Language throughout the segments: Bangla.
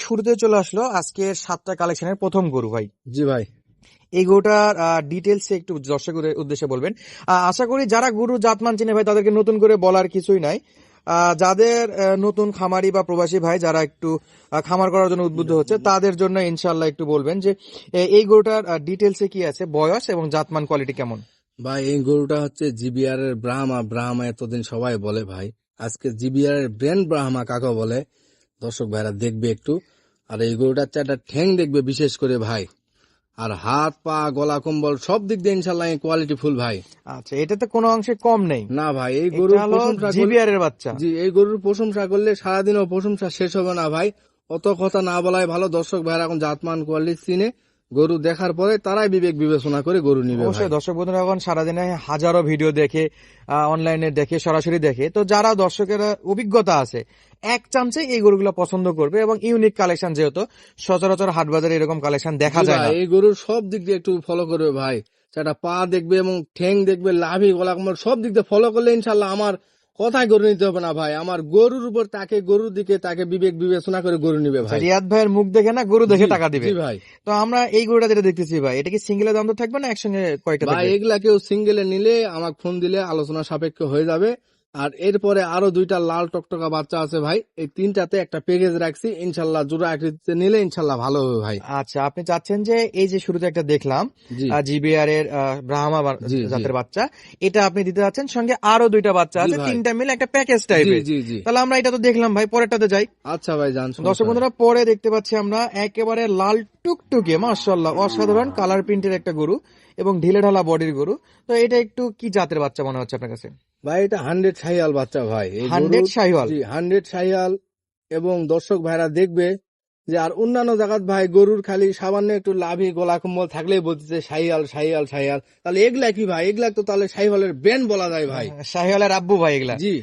শুরুতে চলে আসলো আজকের 7টা কালেকশনের প্রথম গরু ভাই। জি ভাই। এই গরুটার ডিটেলস একটু দর্শকদের উদ্দেশ্যে বলবেন। আশা করি যারা গরু জাতমান চিনে ভাই তাদেরকে নতুন করে বলার কিছুই নাই। যাদের নতুন খামারি বা প্রবাসী ভাই যারা একটু খামার করার জন্য উদ্বুদ্ধ হচ্ছে তাদের জন্য ইনশাল্লাহ একটু বলবেন যে এই গরুটার ডিটেলসে কি আছে, বয়স এবং জাতমান কোয়ালিটি কেমন। ভাই এই গরুটা হচ্ছে জিবিআর এর ব্রাহ্মা। ব্রাহ্মা এতদিন সবাই বলে ভাই, আজকে জিবিআর এর ব্র্যান্ড ব্রাহ্মা কাকে বলে দর্শক ভাইরা দেখবে একটু। আর এই গরুটার চারটা ঠ্যাং দেখবে বিশেষ করে ভাই, আর হাত পা গলা কম্বল সব দিক দিয়ে ইনশাল্লাহ কোয়ালিটি ফুল ভাই। আচ্ছা, এটাতে কোনো অংশে কম নেই না ভাই, এই গরুর প্রশংসা জিবিআর এর বাচ্চা। জি, এই গরুর প্রশংসা করলে সারাদিনও প্রশংসা শেষ হবে না ভাই। অত কথা না বলাই ভালো। দর্শক ভাইরা এখন জাতমান কোয়ালিটি চিনে, গরু দেখার পরে তারাই বিবেক বিবেচনা করে গরু নিবে ভাই। অবশ্যই দর্শক বন্ধুরা এখন সারাদিনে হাজারো ভিডিও দেখে, অনলাইনে দেখে, সরাসরি দেখে, তো যারা দর্শকের অভিজ্ঞতা আছে এক চান্সে এই গরুগুলো পছন্দ করবে এবং ইউনিক কালেকশন, যেহেতু সচরাচর হাট বাজারে এরকম কালেকশন দেখা জি যায় ভাই, না। এই গরুর সব দিক দিয়ে একটু ফলো করবে ভাই। সেটা পা দেখবে এবং ঠ্যাং দেখবে, লাভি গলা কম্বল সব দিক দিয়ে ফলো করলে ইনশাল্লাহ আমার কথায় গরু নিতে হবে না ভাই। আমার গরুর উপর তাকে, গরুর দিকে তাকে বিবেক বিবেচনা করে গরু নিবে ভাই। রিয়াদ ভাইয়ের মুখ দেখে না গরু দেখে জি, টাকা দিবে। জি ভাই। তো আমরা এই গরুটা যেটা দেখতেছি ভাই, এটা কি সিঙ্গেলের দাম তো থাকবে না একসঙ্গে কয়টা ভাই থাকবে? এগুলা কেউ সিঙ্গেলে নিলে আমাকে ফোন দিলে আলোচনা সাপেক্ষ হয়ে যাবে। আর এরপরে আরো দুইটা লাল টকটকা বাচ্চা আছে ভাই, এই তিনটাতে একটা প্যাকেজ রাখছি। ইনশাল্লাহ জোড়া আকৃতিতে নিলে ইনশাল্লাহ ভালো হবে ভাই। আচ্ছা, আপনি চাচ্ছেন যে এই যে শুরুতে একটা দেখলাম জি জিবিআর এর ব্রাহ্মা জি জি জাতের বাচ্চা, এটা আপনি দিতে যাচ্ছেন, সঙ্গে আরো দুইটা বাচ্চা জি আছে, ভাই। তিনটা মিলে একটা প্যাকেজ জি টাইপের। জি জি। তাহলে আমরা এটা তো দেখলাম ভাই, পরেরটাতে যাই। আচ্ছা ভাই, জান দর্শক বন্ধুরা, পরে দেখতে পাচ্ছি আমরা একেবারে লাল টুকটুকে মাশাআল্লাহ অসাধারণ কালার প্রিন্টের একটা গরু এবং ঢিলে ঢালা বডির গরু। তো এটা একটু কি জাতের বাচ্চা মনে হচ্ছে আপনার কাছে? ভাই এটা 100 শাহিয়াল বাচ্চা ভাই। এই 100 শাহিওয়াল? জি 100 শাহিয়াল। এবং দর্শক ভাইরা দেখবে যে আর অন্যান্য জায়গাত ভাই গরুর খালি সামান্য একটু লাভি গলা কম্বল থাকলেই বলতেছে শাহিয়াল শাহিয়াল শাহিয়াল। তাহলে এগুলা কি ভাই? এগুলা তো তাহলে শাহিওয়ালের ব্র্যান্ড বলা যায় ভাই। শাহিওয়ালের আব্বু ভাই এগুলা। জি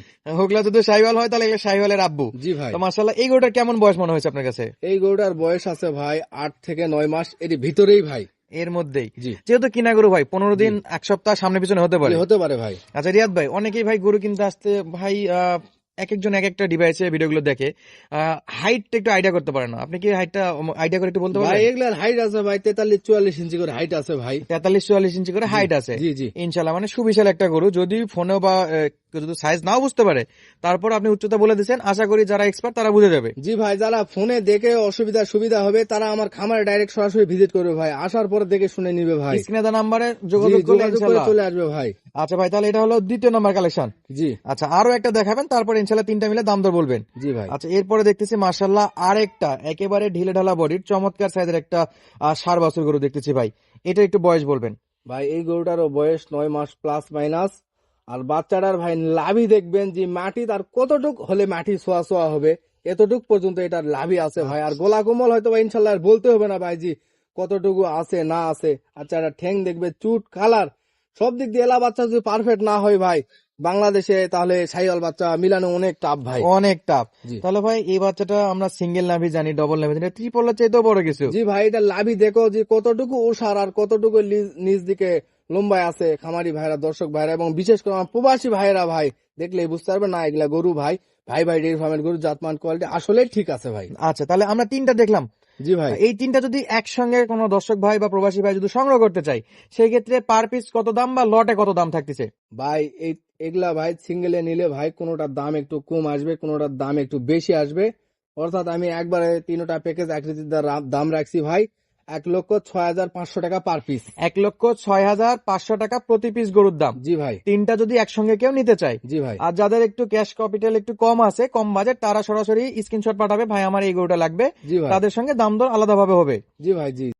ওগুলা যদি শাহিওয়াল হয় তাহলে এগুলা শাহিওয়ালের আব্বু। জি ভাই। তো মাশাআল্লাহ, এই গরুটার কেমন বয়স মনে হয়েছে আপনার কাছে? এই গরুটার বয়স আছে ভাই 8 থেকে 9 মাস, এর ভিতরেই ভাই। এর মধ্যেই, জি যেহেতু কিনা গরু ভাই 15 দিন এক সপ্তাহ সামনে পিছনে হতে পারে। হতে পারে ভাই। আচ্ছা রিয়াদ ভাই, অনেকেই ভাই গরু কিনতে আসতে ভাই এক একজন এক একটা ডিভাইসে ভিডিওগুলো দেখে হাইটটা একটু আইডিয়া করতে পারে না। আপনি কি হাইটটা আইডিয়া করে একটু বলতে ভাই পারবেন? এগুলার হাইট আছে ভাই 43-44 ইঞ্চি করে হাইট আছে ভাই। 43-44 ইঞ্চি করে হাইট আছে। জি জি ইনশাল্লাহ, মানে সুবিশাল একটা গরু। যদি ফোনেও বা কেউ যদি সাইজ নাও বুঝতে পারে, তারপর আপনি উচ্চতা বলে দিচ্ছেন, আশা করি যারা এক্সপার্ট তারা বুঝে যাবে। জি ভাই, যারা ফোনে দেখে অসুবিধা সুবিধা হবে তারা আমার খামারে ডাইরেক্ট সরাসরি ভিজিট করবে ভাই, আসার পরে দেখে শুনে নিবে ভাই। স্ক্রিনে দেওয়া নাম্বারে জি, যোগাযোগ করলে যোগাযোগ করে ইনশাল্লাহ চলে আসবে ভাই। আচ্ছা ভাই, তাহলে এটা হলো দ্বিতীয় নাম্বার কালেকশন। জি আচ্ছা, আরো একটা দেখাবেন, তারপর ইনশাল্লাহ তিনটা মিলে দাম দর বলবেন। জি ভাই। আচ্ছা, এরপরে দেখতেছি মাশাআল্লাহ আরেকটা একেবারে ঢিলে ঢালা বডির চমৎকার সাইজের একটা ষাঁড় বাছুর গরু দেখতেছি ভাই। এটা একটু বয়স বলবেন। ভাই এই গরুটারও বয়স 9 মাস প্লাস মাইনাস। আর বাচ্চাটার ভাই লাভি দেখবেন যে মাটি তার কতটুক হলে মাটি ছোঁয়া ছোঁয়া হবে, এতটুক পর্যন্ত এটার লাভি আছে ভাই। আর গোলা কোমল হয়তো ভাই ইনশাল্লাহ আর বলতে হবে না ভাই জি কতটুকু আছে না আছে। আচ্ছা, এটা ঠ্যাং দেখবে, চুট কালার সব দিক দিয়ে এলা বাচ্চা যদি পারফেক্ট না হয় ভাই বাংলাদেশে, তাহলে শাহিওয়াল বাচ্চা মিলানো অনেক টাফ ভাই, অনেক টাফ। জি। তাহলে ভাই এই বাচ্চাটা আমরা সিঙ্গেল নাভি জানি, ডবল নাভি জানি, ট্রিপলের চাইতেও বড় কিছু। জি ভাই, এটা লাভি দেখো যে কতটুকু ওষার আর কতটুকু নিজ দিকে লম্বায় আছে। খামারি ভাইরা, দর্শক ভাইরা এবং বিশেষ করে আমার প্রবাসী ভাইরা ভাই দেখলেই বুঝতে পারবে না এগুলা গরু ভাই। ভাই ভাই ডেয়ারি ফার্মের গরু, জাতমান কোয়ালিটি আসলে ঠিক আছে ভাই। আচ্ছা, তাহলে আমরা তিনটা দেখলাম। জি ভাই। এই তিনটা যদি একসঙ্গে কোনো দর্শক ভাই বা প্রবাসী ভাই যদি সংগ্রহ করতে চাই, সেই ক্ষেত্রে পার পিস কত দাম বা লটে কত দাম থাকতেছে? ভাই এগুলা ভাই সিঙ্গেলে নিলে ভাই কোনোটার দাম একটু কম আসবে, কোনোটার দাম একটু বেশি আসবে। অর্থাৎ আমি একবারে তিনটা প্যাকেজ আকৃতির দাম রাখছি ভাই 1,06,500 টাকা পার পিস। 1,06,500 টাকা প্রতি পিস গরুর দাম। জি ভাই। তিনটা যদি একসঙ্গে কেউ নিতে চায়, জি ভাই। আর যাদের একটু ক্যাশ ক্যাপিটাল একটু কম আছে, কম বাজেট, তারা সরাসরি স্ক্রিনশট পাঠাবে, ভাই আমার এই গরুটা লাগবে, জি ভাই। তাদের সঙ্গে দাম দর আলাদাভাবে হবে। জি ভাই। জি।